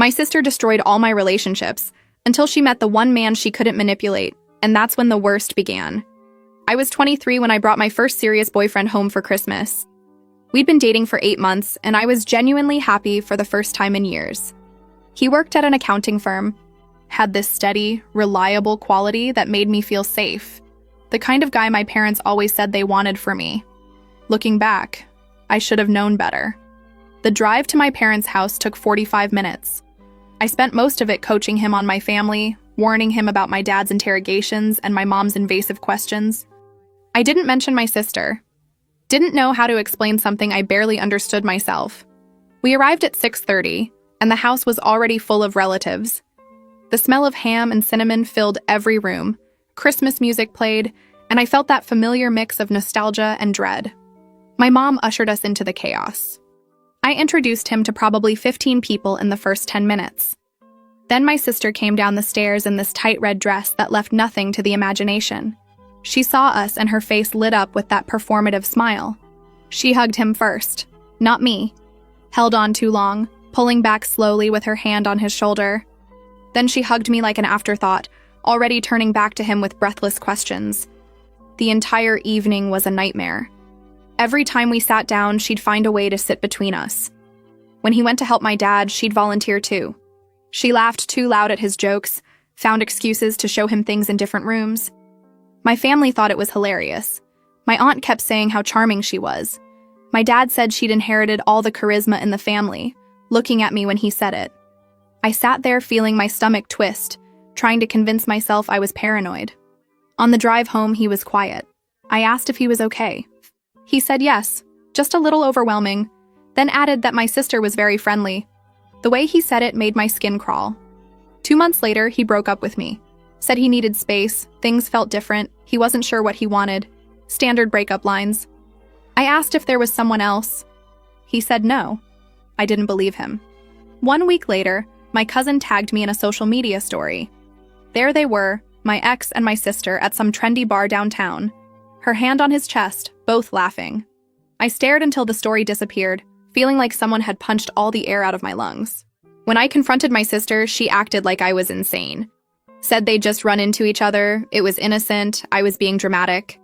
My sister destroyed all my relationships until she met the one man she couldn't manipulate, and that's when the worst began. I was 23 when I brought my first serious boyfriend home for Christmas. We'd been dating for 8 months, and I was genuinely happy for the first time in years. He worked at an accounting firm, had this steady, reliable quality that made me feel safe, the kind of guy my parents always said they wanted for me. Looking back, I should have known better. The drive to my parents' house took 45 minutes. I spent most of it coaching him on my family, warning him about my dad's interrogations and my mom's invasive questions. I didn't mention my sister. Didn't know how to explain something I barely understood myself. We arrived at 6:30, and the house was already full of relatives. The smell of ham and cinnamon filled every room. Christmas music played, and I felt that familiar mix of nostalgia and dread. My mom ushered us into the chaos. I introduced him to probably 15 people in the first 10 minutes. Then my sister came down the stairs in this tight red dress that left nothing to the imagination. She saw us and her face lit up with that performative smile. She hugged him first, not me. Held on too long, pulling back slowly with her hand on his shoulder. Then she hugged me like an afterthought, already turning back to him with breathless questions. The entire evening was a nightmare. Every time we sat down, she'd find a way to sit between us. When he went to help my dad, she'd volunteer too. She laughed too loud at his jokes, found excuses to show him things in different rooms. My family thought it was hilarious. My aunt kept saying how charming she was. My dad said she'd inherited all the charisma in the family, looking at me when he said it. I sat there feeling my stomach twist, trying to convince myself I was paranoid. On the drive home, he was quiet. I asked if he was okay. He said yes, just a little overwhelming, then added that my sister was very friendly. The way he said it made my skin crawl. 2 months later, he broke up with me. Said he needed space, things felt different, he wasn't sure what he wanted. Standard breakup lines. I asked if there was someone else. He said no. I didn't believe him. 1 week later, my cousin tagged me in a social media story. There they were, my ex and my sister at some trendy bar downtown, her hand on his chest, both laughing. I stared until the story disappeared, feeling like someone had punched all the air out of my lungs. When I confronted my sister, she acted like I was insane. Said they'd just run into each other, it was innocent, I was being dramatic.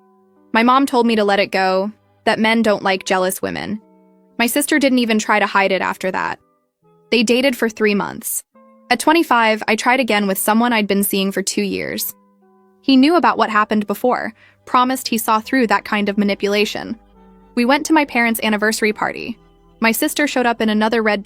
My mom told me to let it go, that men don't like jealous women. My sister didn't even try to hide it after that. They dated for 3 months. At 25, I tried again with someone I'd been seeing for 2 years. He knew about what happened before, promised he saw through that kind of manipulation. We went to my parents' anniversary party. My sister showed up in another red